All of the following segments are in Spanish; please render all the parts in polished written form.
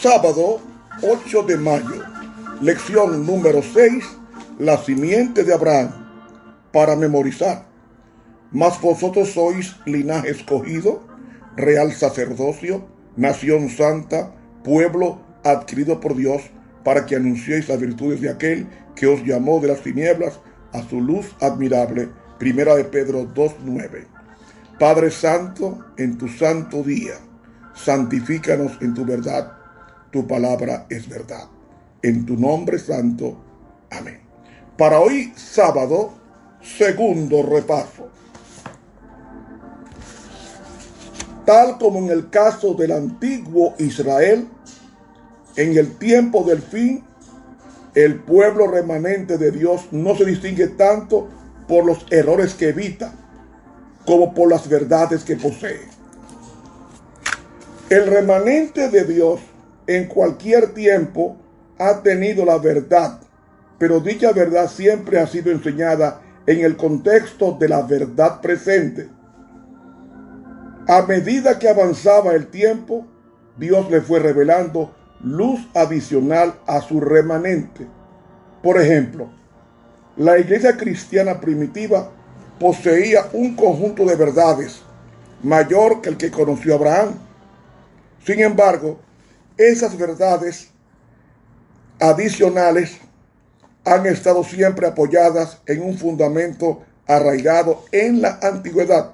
Sábado 8 de mayo, lección número 6, la simiente de Abraham, para memorizar. Mas vosotros sois linaje escogido, real sacerdocio, nación santa, pueblo adquirido por Dios, para que anunciéis las virtudes de aquel que os llamó de las tinieblas a su luz admirable. Primera de Pedro 2:9. Padre Santo, en tu santo día, santifícanos en tu verdad. Tu palabra es verdad. En tu nombre santo. Amén. Para hoy sábado, segundo repaso. Tal como en el caso del antiguo Israel, en el tiempo del fin, el pueblo remanente de Dios no se distingue tanto por los errores que evita, como por las verdades que posee. El remanente de Dios en cualquier tiempo ha tenido la verdad, pero dicha verdad siempre ha sido enseñada en el contexto de la verdad presente. A medida que avanzaba el tiempo, Dios le fue revelando luz adicional a su remanente. Por ejemplo, la iglesia cristiana primitiva poseía un conjunto de verdades mayor que el que conoció Abraham. Sin embargo, esas verdades adicionales han estado siempre apoyadas en un fundamento arraigado en la antigüedad.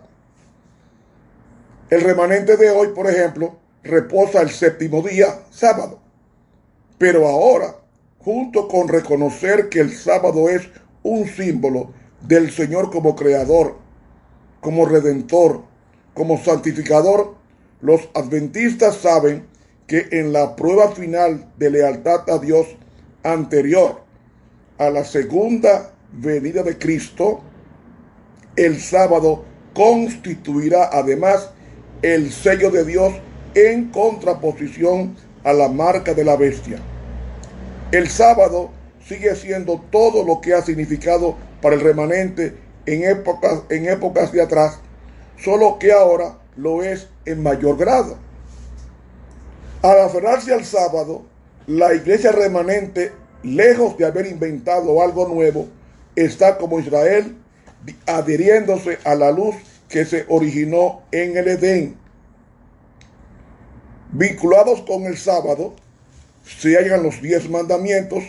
El remanente de hoy, por ejemplo, reposa el séptimo día, sábado. Pero ahora, junto con reconocer que el sábado es un símbolo del Señor como creador, como redentor, como santificador, los adventistas saben que en la prueba final de lealtad a Dios anterior a la segunda venida de Cristo, el sábado constituirá además el sello de Dios en contraposición a la marca de la bestia. El sábado sigue siendo todo lo que ha significado para el remanente en épocas de atrás, solo que ahora lo es en mayor grado. Al aferrarse al sábado, la iglesia remanente, lejos de haber inventado algo nuevo, está como Israel adhiriéndose a la luz que se originó en el Edén. Vinculados con el sábado se hallan los 10 mandamientos,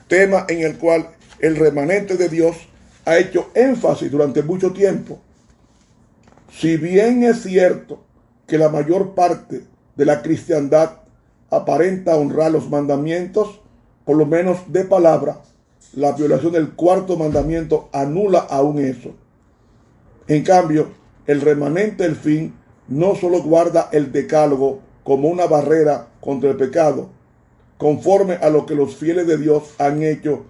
tema en el cual el remanente de Dios ha hecho énfasis durante mucho tiempo. Si bien es cierto que la mayor parte de la cristiandad aparenta honrar los mandamientos, por lo menos de palabra, la violación del cuarto mandamiento anula aún eso. En cambio, el remanente del fin no solo guarda el decálogo como una barrera contra el pecado, conforme a lo que los fieles de Dios han hecho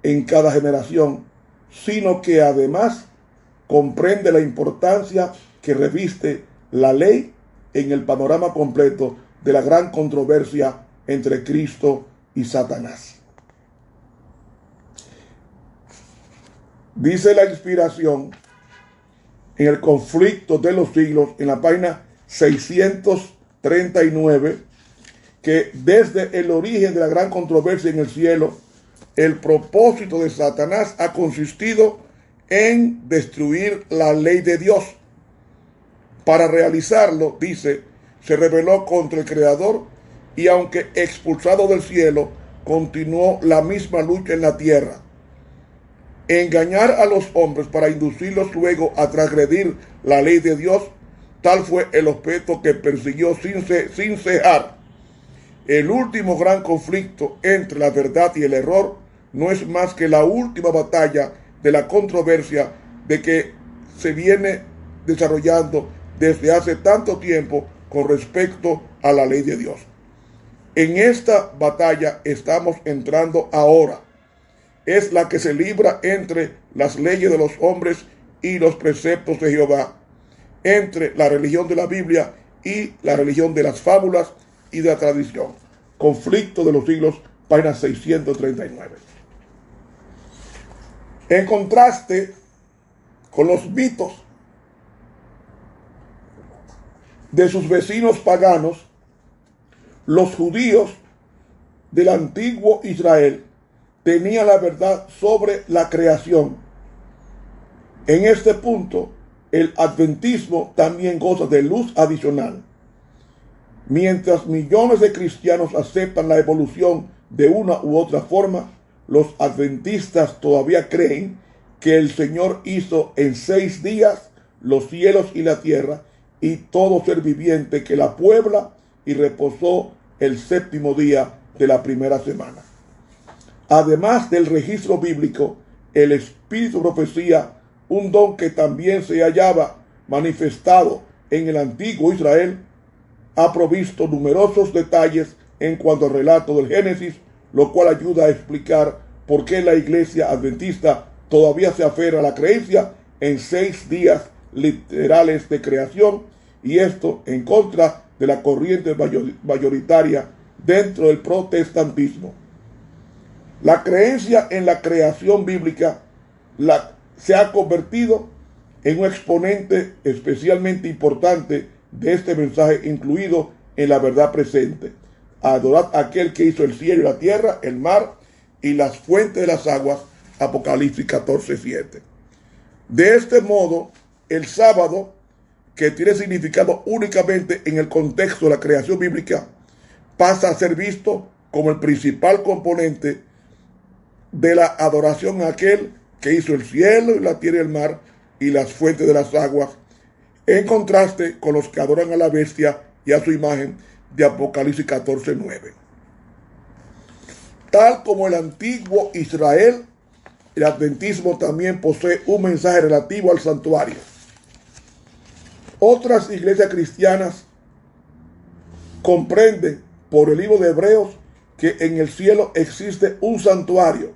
en cada generación, sino que además comprende la importancia que reviste la ley en el panorama completo de la gran controversia entre Cristo y Satanás. Dice la inspiración en el conflicto de los siglos, en la página 639, que desde el origen de la gran controversia en el cielo, el propósito de Satanás ha consistido en destruir la ley de Dios. Para realizarlo, dice, se rebeló contra el Creador y aunque expulsado del cielo, continuó la misma lucha en la tierra. Engañar a los hombres para inducirlos luego a transgredir la ley de Dios, tal fue el objeto que persiguió sin cejar. El último gran conflicto entre la verdad y el error no es más que la última batalla de la controversia de que se viene desarrollando desde hace tanto tiempo con respecto a la ley de Dios. En esta batalla estamos entrando ahora. Es la que se libra entre las leyes de los hombres y los preceptos de Jehová, entre la religión de la Biblia y la religión de las fábulas y de la tradición. Conflicto de los siglos, página 639. En contraste con los mitos, de sus vecinos paganos, los judíos del antiguo Israel tenían la verdad sobre la creación. En este punto, el adventismo también goza de luz adicional. Mientras millones de cristianos aceptan la evolución de una u otra forma, los adventistas todavía creen que el Señor hizo en 6 días los cielos y la tierra y todo ser viviente que la puebla, y reposó el 7º día de la primera semana. Además del registro bíblico, el espíritu de profecía, un don que también se hallaba manifestado en el antiguo Israel, ha provisto numerosos detalles en cuanto al relato del Génesis, lo cual ayuda a explicar por qué la iglesia adventista todavía se aferra a la creencia en 6 días literales de creación, y esto en contra de la corriente mayoritaria dentro del protestantismo. La creencia en la creación bíblica se ha convertido en un exponente especialmente importante de este mensaje incluido en la verdad presente. Adorad a aquel que hizo el cielo y la tierra, el mar y las fuentes de las aguas. Apocalipsis 14:7. De este modo, el sábado, que tiene significado únicamente en el contexto de la creación bíblica, pasa a ser visto como el principal componente de la adoración a aquel que hizo el cielo y la tierra y el mar y las fuentes de las aguas, en contraste con los que adoran a la bestia y a su imagen de Apocalipsis 14:9. Tal como el antiguo Israel, el adventismo también posee un mensaje relativo al santuario. Otras iglesias cristianas comprenden por el libro de Hebreos que en el cielo existe un santuario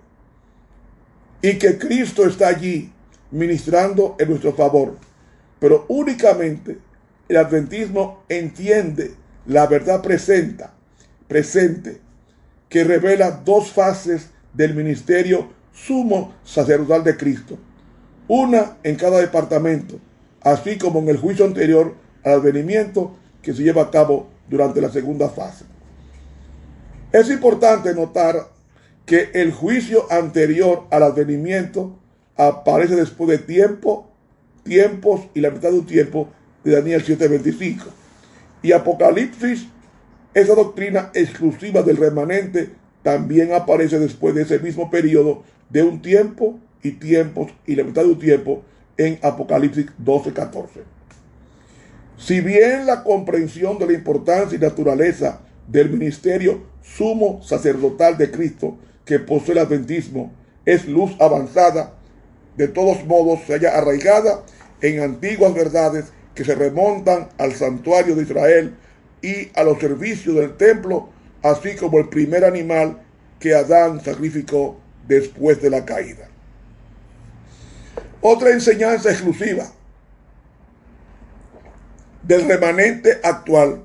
y que Cristo está allí ministrando en nuestro favor. Pero únicamente el adventismo entiende la verdad presente, que revela 2 fases del ministerio sumo sacerdotal de Cristo, una en cada departamento, así como en el juicio anterior al advenimiento que se lleva a cabo durante la segunda fase. Es importante notar que el juicio anterior al advenimiento aparece después de tiempos y la mitad de un tiempo de Daniel 7:25. Y Apocalipsis, esa doctrina exclusiva del remanente, también aparece después de ese mismo periodo de un tiempo y tiempos y la mitad de un tiempo en Apocalipsis 12:14. Si bien la comprensión de la importancia y naturaleza del ministerio sumo sacerdotal de Cristo que posee el adventismo es luz avanzada, de todos modos se halla arraigada en antiguas verdades que se remontan al santuario de Israel y a los servicios del templo, así como el primer animal que Adán sacrificó después de la caída. Otra enseñanza exclusiva del remanente actual,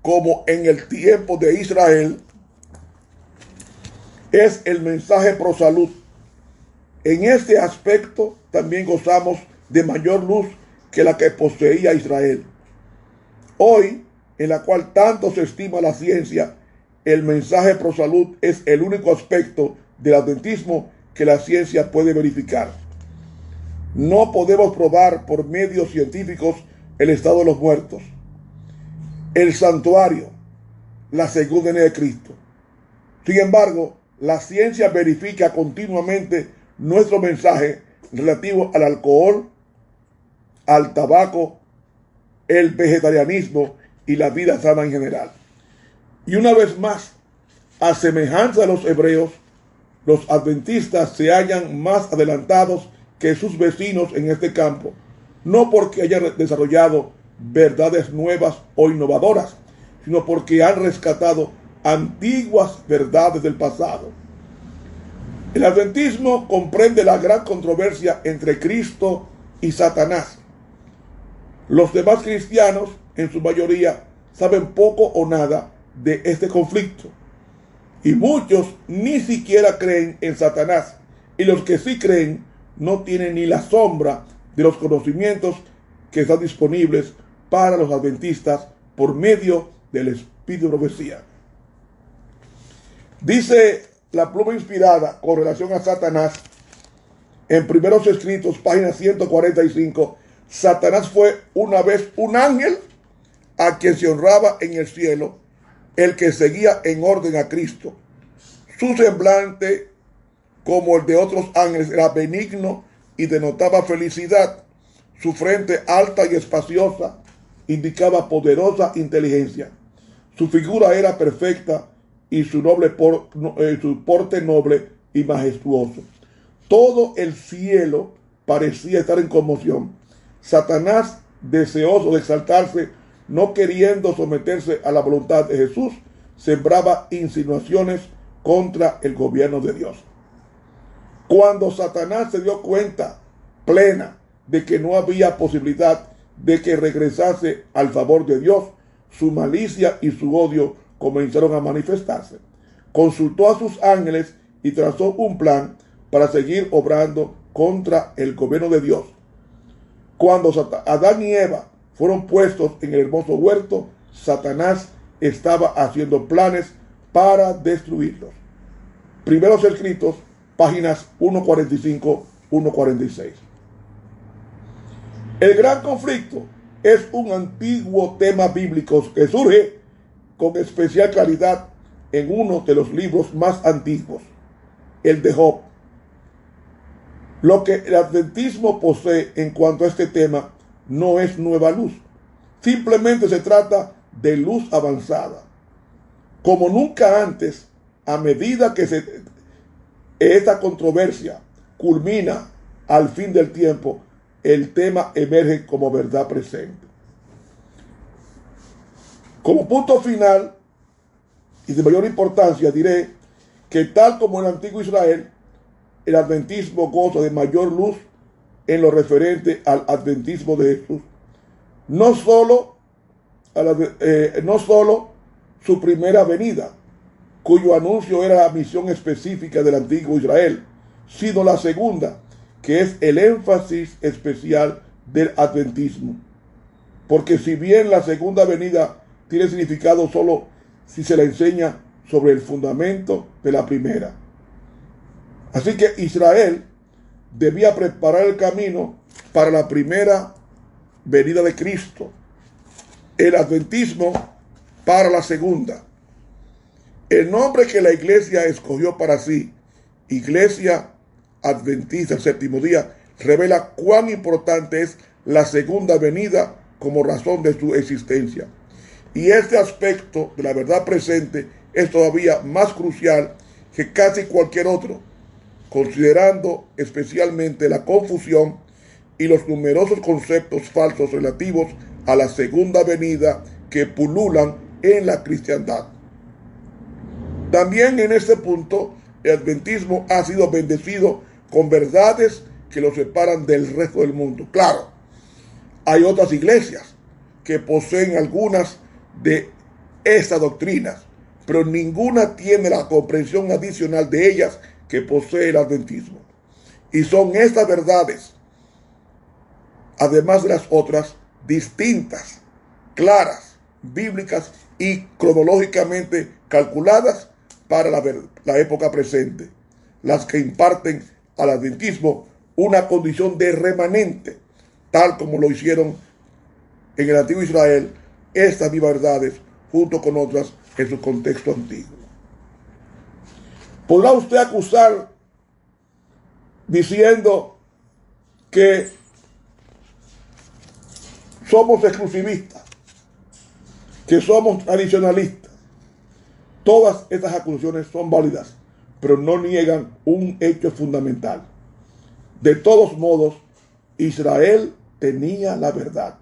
como en el tiempo de Israel, es el mensaje pro salud. En este aspecto también gozamos de mayor luz que la que poseía Israel. Hoy, en la cual tanto se estima la ciencia, el mensaje pro salud es el único aspecto del adventismo que la ciencia puede verificar. No podemos probar por medios científicos el estado de los muertos, el santuario, la segunda venida de Cristo. Sin embargo, la ciencia verifica continuamente nuestro mensaje relativo al alcohol, al tabaco, el vegetarianismo y la vida sana en general. Y una vez más, a semejanza de los hebreos, los adventistas se hallan más adelantados que sus vecinos en este campo, no porque hayan desarrollado verdades nuevas o innovadoras, sino porque han rescatado antiguas verdades del pasado. El adventismo comprende la gran controversia entre Cristo y Satanás. Los demás cristianos, en su mayoría, saben poco o nada de este conflicto, y muchos ni siquiera creen en Satanás, y los que sí creen no tienen ni la sombra de los conocimientos que están disponibles para los adventistas por medio del Espíritu de profecía. Dice la pluma inspirada con relación a Satanás en Primeros Escritos, página 145, Satanás fue una vez un ángel a quien se honraba en el cielo, el que seguía en orden a Cristo. Su semblante, como el de otros ángeles, era benigno y denotaba felicidad. Su frente alta y espaciosa indicaba poderosa inteligencia. Su figura era perfecta y su porte noble y majestuoso. Todo el cielo parecía estar en conmoción. Satanás, deseoso de exaltarse, no queriendo someterse a la voluntad de Jesús, sembraba insinuaciones contra el gobierno de Dios. Cuando Satanás se dio cuenta plena de que no había posibilidad de que regresase al favor de Dios, su malicia y su odio comenzaron a manifestarse. Consultó a sus ángeles y trazó un plan para seguir obrando contra el gobierno de Dios. Cuando Adán y Eva fueron puestos en el hermoso huerto, Satanás estaba haciendo planes para destruirlos. Primeros Escritos, páginas 145, 146. El gran conflicto es un antiguo tema bíblico que surge con especial claridad en uno de los libros más antiguos, el de Job. Lo que el adventismo posee en cuanto a este tema no es nueva luz, simplemente se trata de luz avanzada. Como nunca antes, a medida que esta controversia culmina al fin del tiempo, el tema emerge como verdad presente. Como punto final y de mayor importancia, diré que tal como en el antiguo Israel, el adventismo goza de mayor luz en lo referente al adventismo de Jesús. No solo su primera venida, cuyo anuncio era la misión específica del antiguo Israel, sino la segunda, que es el énfasis especial del adventismo. Porque si bien la segunda venida tiene significado solo si se la enseña sobre el fundamento de la primera. Así que Israel debía preparar el camino para la primera venida de Cristo. El adventismo para la segunda. El nombre que la iglesia escogió para sí, Iglesia Adventista del Séptimo Día, revela cuán importante es la segunda venida como razón de su existencia. Y este aspecto de la verdad presente es todavía más crucial que casi cualquier otro, considerando especialmente la confusión y los numerosos conceptos falsos relativos a la segunda venida que pululan en la cristiandad. También en este punto, el adventismo ha sido bendecido con verdades que lo separan del resto del mundo. Claro, hay otras iglesias que poseen algunas de estas doctrinas, pero ninguna tiene la comprensión adicional de ellas que posee el adventismo. Y son estas verdades, además de las otras, distintas, claras, bíblicas y cronológicamente calculadas para la época presente, las que imparten al adventismo una condición de remanente, tal como lo hicieron en el antiguo Israel estas mismas verdades junto con otras en su contexto antiguo. ¿Podrá usted acusar diciendo que somos exclusivistas, que somos tradicionalistas? Todas estas acusaciones son válidas, pero no niegan un hecho fundamental. De todos modos, Israel tenía la verdad.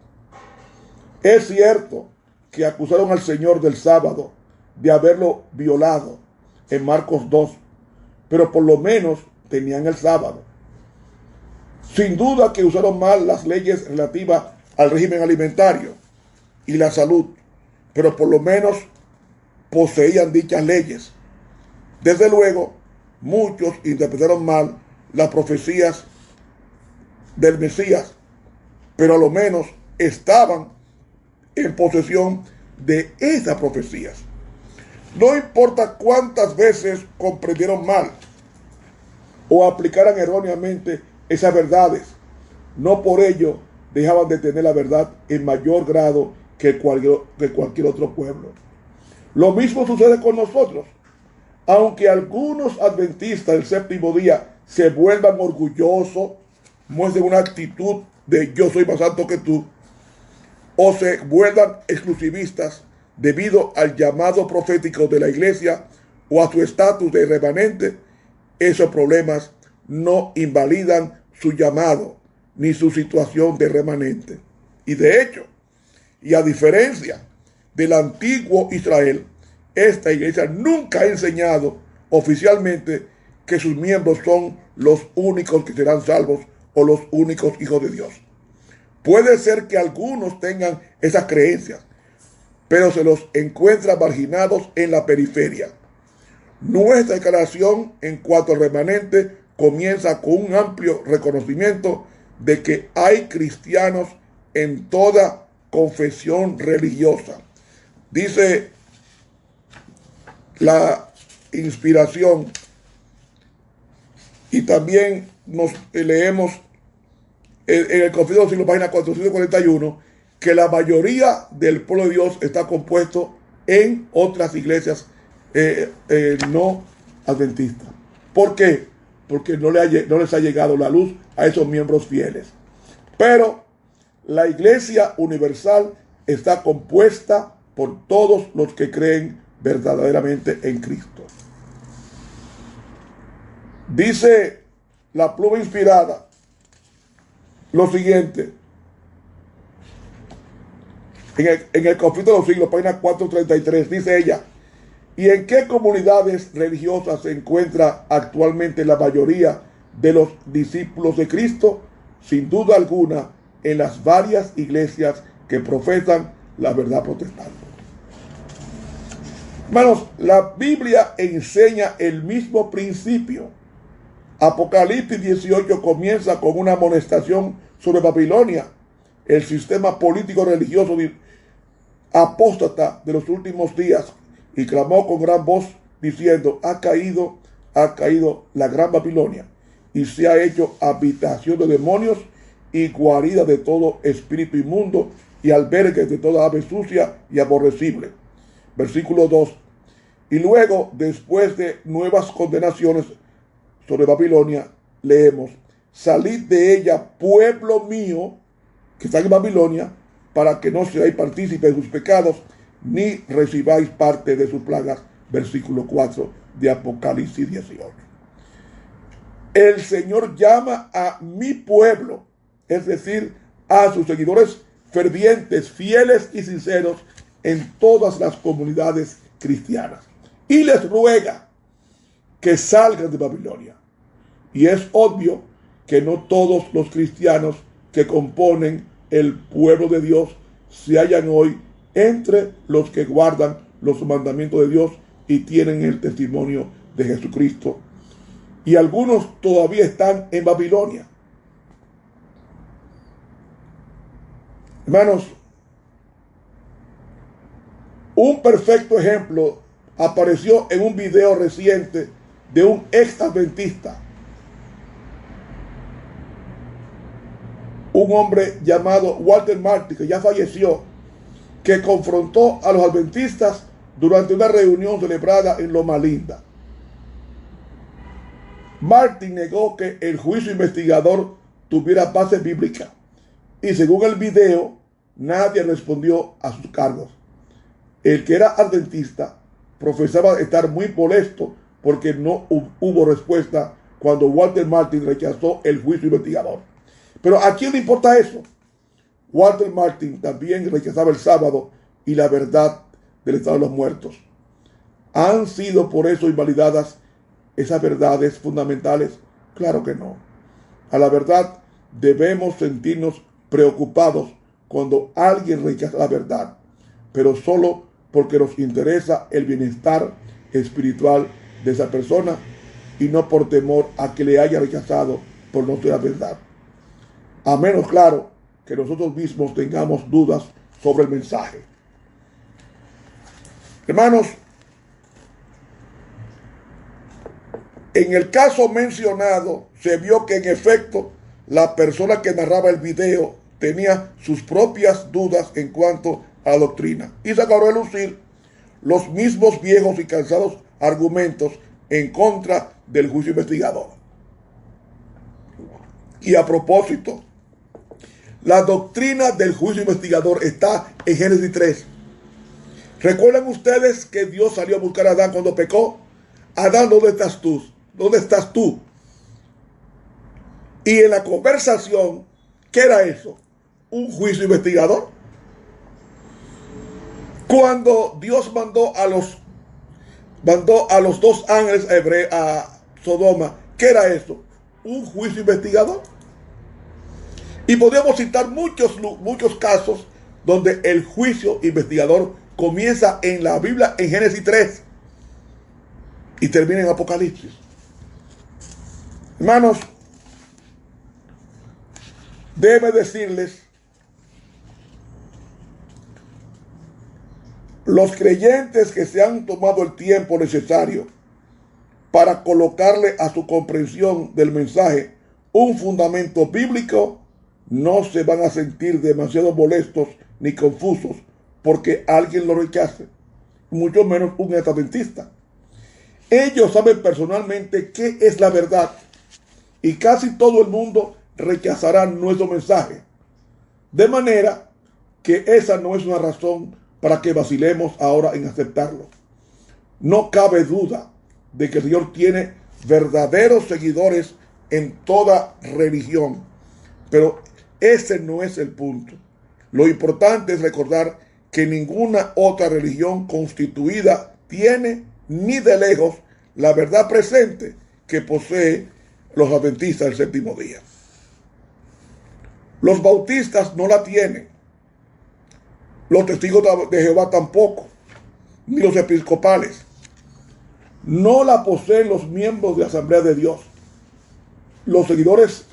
Es cierto que acusaron al Señor del sábado de haberlo violado en Marcos 2, pero por lo menos tenían el sábado. Sin duda que usaron mal las leyes relativas al régimen alimentario y la salud, pero por lo menos poseían dichas leyes. Desde luego, muchos interpretaron mal las profecías del Mesías, pero a lo menos estaban en posesión de esas profecías. No importa cuántas veces comprendieron mal o aplicaran erróneamente esas verdades, no por ello dejaban de tener la verdad en mayor grado que cualquier otro pueblo. Lo mismo sucede con nosotros. Aunque algunos adventistas del séptimo día se vuelvan orgullosos, muestren una actitud de yo soy más santo que tú, o se vuelvan exclusivistas debido al llamado profético de la iglesia o a su estatus de remanente, esos problemas no invalidan su llamado ni su situación de remanente. Y de hecho, y a diferencia del antiguo Israel, esta iglesia nunca ha enseñado oficialmente que sus miembros son los únicos que serán salvos o los únicos hijos de Dios. Puede ser que algunos tengan esas creencias, pero se los encuentra marginados en la periferia. Nuestra declaración en cuanto al remanente comienza con un amplio reconocimiento de que hay cristianos en toda confesión religiosa. Dice la inspiración, y también nos leemos en el Conflicto de los Siglos, página 441, que la mayoría del pueblo de Dios está compuesto en otras iglesias no adventistas. ¿Por qué? Porque no les ha llegado la luz a esos miembros fieles. Pero la iglesia universal está compuesta por todos los que creen verdaderamente en Cristo. Dice la pluma inspirada lo siguiente, en el Conflicto de los Siglos, página 433, dice ella: ¿y en qué comunidades religiosas se encuentra actualmente la mayoría de los discípulos de Cristo? Sin duda alguna, en las varias iglesias que profesan la verdad protestante. Hermanos, la Biblia enseña el mismo principio. Apocalipsis 18 comienza con una amonestación sobre Babilonia, el sistema político religioso apóstata de los últimos días, y clamó con gran voz diciendo: ha caído la gran Babilonia, y se ha hecho habitación de demonios y guarida de todo espíritu inmundo y albergue de toda ave sucia y aborrecible. Versículo 2. Y luego, después de nuevas condenaciones sobre Babilonia, leemos: salid de ella, pueblo mío, que está en Babilonia, para que no seáis partícipes de sus pecados, ni recibáis parte de sus plagas. Versículo 4 de Apocalipsis 18. El Señor llama a mi pueblo, es decir, a sus seguidores fervientes, fieles y sinceros en todas las comunidades cristianas, y les ruega que salgan de Babilonia. Y es obvio que no todos los cristianos que componen el pueblo de Dios se hallan hoy entre los que guardan los mandamientos de Dios y tienen el testimonio de Jesucristo. Y algunos todavía están en Babilonia. Hermanos, un perfecto ejemplo apareció en un video reciente de un ex adventista, un hombre llamado Walter Martin, que ya falleció, que confrontó a los adventistas durante una reunión celebrada en Loma Linda. Martin negó que el juicio investigador tuviera base bíblica, y según el video, nadie respondió a sus cargos. El que era adventista profesaba estar muy molesto porque no hubo respuesta cuando Walter Martin rechazó el juicio investigador. Pero ¿a quién le importa eso? Walter Martin también rechazaba el sábado y la verdad del estado de los muertos. ¿Han sido por eso invalidadas esas verdades fundamentales? Claro que no. A la verdad debemos sentirnos preocupados cuando alguien rechaza la verdad, pero solo porque nos interesa el bienestar espiritual de esa persona y no por temor a que le haya rechazado por no ser la verdad. A menos, claro, que nosotros mismos tengamos dudas sobre el mensaje. Hermanos, en el caso mencionado se vio que en efecto la persona que narraba el video tenía sus propias dudas en cuanto a la doctrina y sacó a relucir los mismos viejos y cansados argumentos en contra del juicio investigador. Y a propósito, la doctrina del juicio investigador está en Génesis 3. ¿Recuerdan ustedes que Dios salió a buscar a Adán cuando pecó? Adán, ¿dónde estás tú? ¿Dónde estás tú? Y en la conversación, ¿qué era eso? ¿Un juicio investigador? Cuando Dios mandó a los 2 ángeles a Sodoma, ¿qué era eso? ¿Un juicio investigador? Y podríamos citar muchos casos donde el juicio investigador comienza en la Biblia en Génesis 3 y termina en Apocalipsis. Hermanos, déjenme decirles, los creyentes que se han tomado el tiempo necesario para colocarle a su comprensión del mensaje un fundamento bíblico, no se van a sentir demasiado molestos ni confusos porque alguien lo rechace, mucho menos un adventista. Ellos saben personalmente qué es la verdad y casi todo el mundo rechazará nuestro mensaje. De manera que esa no es una razón para que vacilemos ahora en aceptarlo. No cabe duda de que el Señor tiene verdaderos seguidores en toda religión, pero ese no es el punto. Lo importante es recordar que ninguna otra religión constituida tiene ni de lejos la verdad presente que posee los adventistas del séptimo día. Los bautistas no la tienen, los testigos de Jehová tampoco, ni los episcopales. No la poseen los miembros de la Asamblea de Dios. Los seguidores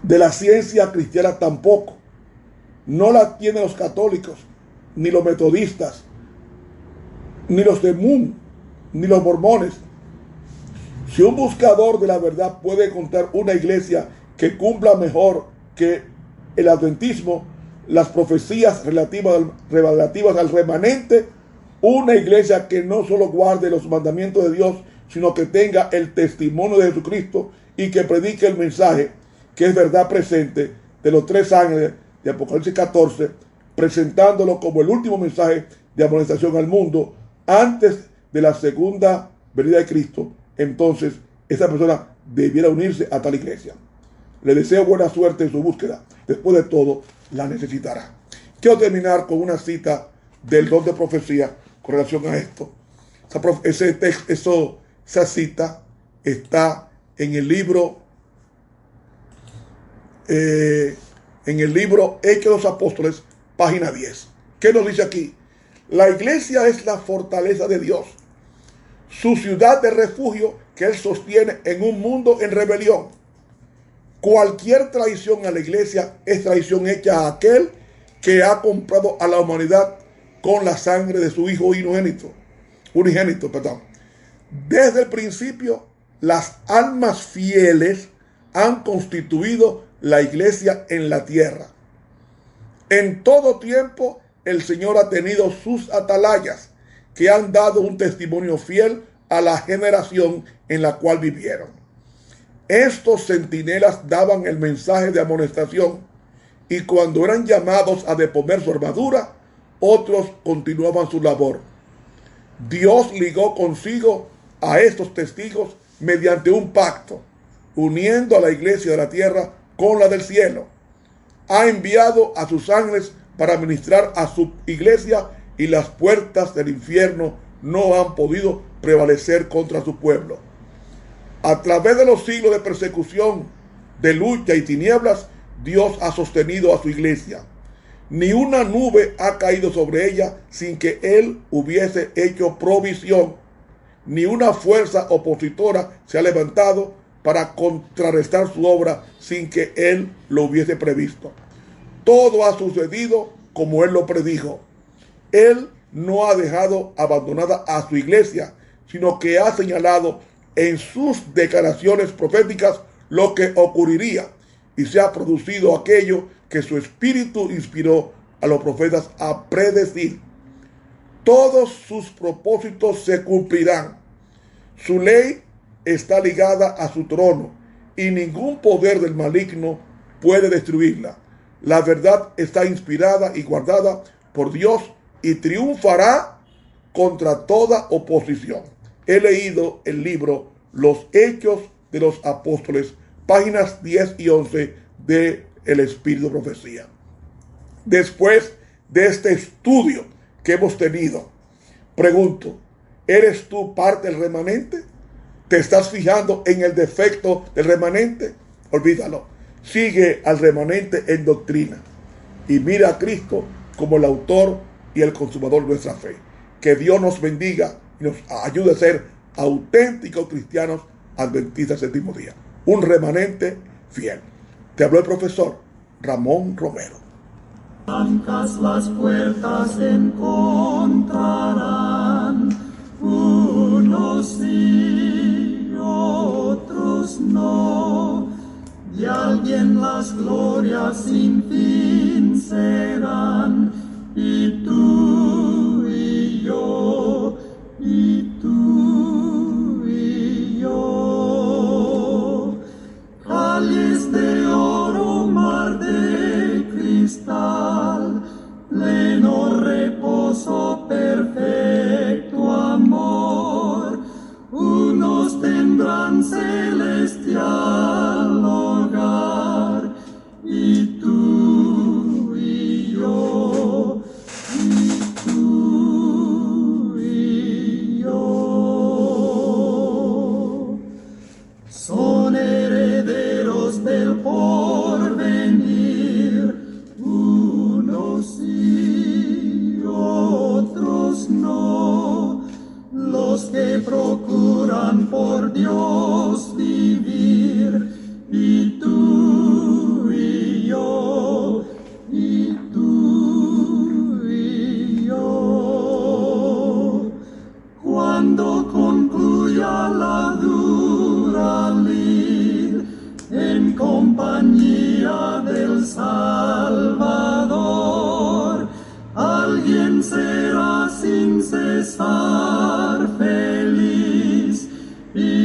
de la ciencia cristiana tampoco. No la tienen los católicos, ni los metodistas, ni los de Moon, ni los mormones. Si un buscador de la verdad puede encontrar una iglesia que cumpla mejor que el adventismo las profecías relativas al remanente, una iglesia que no solo guarde los mandamientos de Dios, sino que tenga el testimonio de Jesucristo y que predique el mensaje, que es verdad presente, de los 3 ángeles de Apocalipsis 14, presentándolo como el último mensaje de amonestación al mundo antes de la segunda venida de Cristo. Entonces, esa persona debiera unirse a tal iglesia. Le deseo buena suerte en su búsqueda. Después de todo, la necesitará. Quiero terminar con una cita del don de profecía con relación a esto. Esa cita está en el libro Hechos de los Apóstoles, página 10. ¿Qué nos dice aquí? La iglesia es la fortaleza de Dios, su ciudad de refugio que Él sostiene en un mundo en rebelión. Cualquier traición a la iglesia es traición hecha a aquel que ha comprado a la humanidad con la sangre de su Hijo unigénito. Desde el principio, las almas fieles han constituido la iglesia en la tierra. En todo tiempo, el Señor ha tenido sus atalayas que han dado un testimonio fiel a la generación en la cual vivieron. Estos centinelas daban el mensaje de amonestación y cuando eran llamados a deponer su armadura, otros continuaban su labor. Dios ligó consigo a estos testigos mediante un pacto, uniendo a la iglesia de la tierra con la del cielo. Ha enviado a sus ángeles para ministrar a su iglesia y las puertas del infierno no han podido prevalecer contra su pueblo. A través de los siglos de persecución, de lucha y tinieblas, Dios ha sostenido a su iglesia. Ni una nube ha caído sobre ella sin que Él hubiese hecho provisión. Ni una fuerza opositora se ha levantado para contrarrestar su obra sin que Él lo hubiese previsto. todo ha sucedido como Él lo predijo. Él no ha dejado abandonada a su iglesia, sino que ha señalado en sus declaraciones proféticas lo que ocurriría, y se ha producido aquello que su espíritu inspiró a los profetas a predecir. Todos sus propósitos se cumplirán. Su ley está ligada a su trono y ningún poder del maligno puede destruirla. La verdad está inspirada y guardada por Dios y triunfará contra toda oposición. He leído el libro Los Hechos de los Apóstoles, páginas 10 y 11 de El Espíritu de Profecía. Después de este estudio que hemos tenido, pregunto, ¿eres tú parte del remanente? ¿Te estás fijando en el defecto del remanente? Olvídalo. Sigue al remanente en doctrina y mira a Cristo como el autor y el consumador de nuestra fe. Que Dios nos bendiga y nos ayude a ser auténticos cristianos adventistas del séptimo día. Un remanente fiel. Te habló el profesor Ramón Romero. Blancas las puertas encontrarán, unos sí, otros no. De alguien las glorias sin fin serán, y tú y yo, y tú y yo. Calles de oro, mar de cristal, pleno reposo, perfecto amor. Unos tendrán celestial hogar, y tú y yo, y tú y yo. Son herederos del porvenir, unos sí, otros no. Los que procuran por Dios vivir, y tú y yo, y tú y yo. Cuando concluya la dura lid, en compañía del Salvador, alguien será sin cesar feliz, y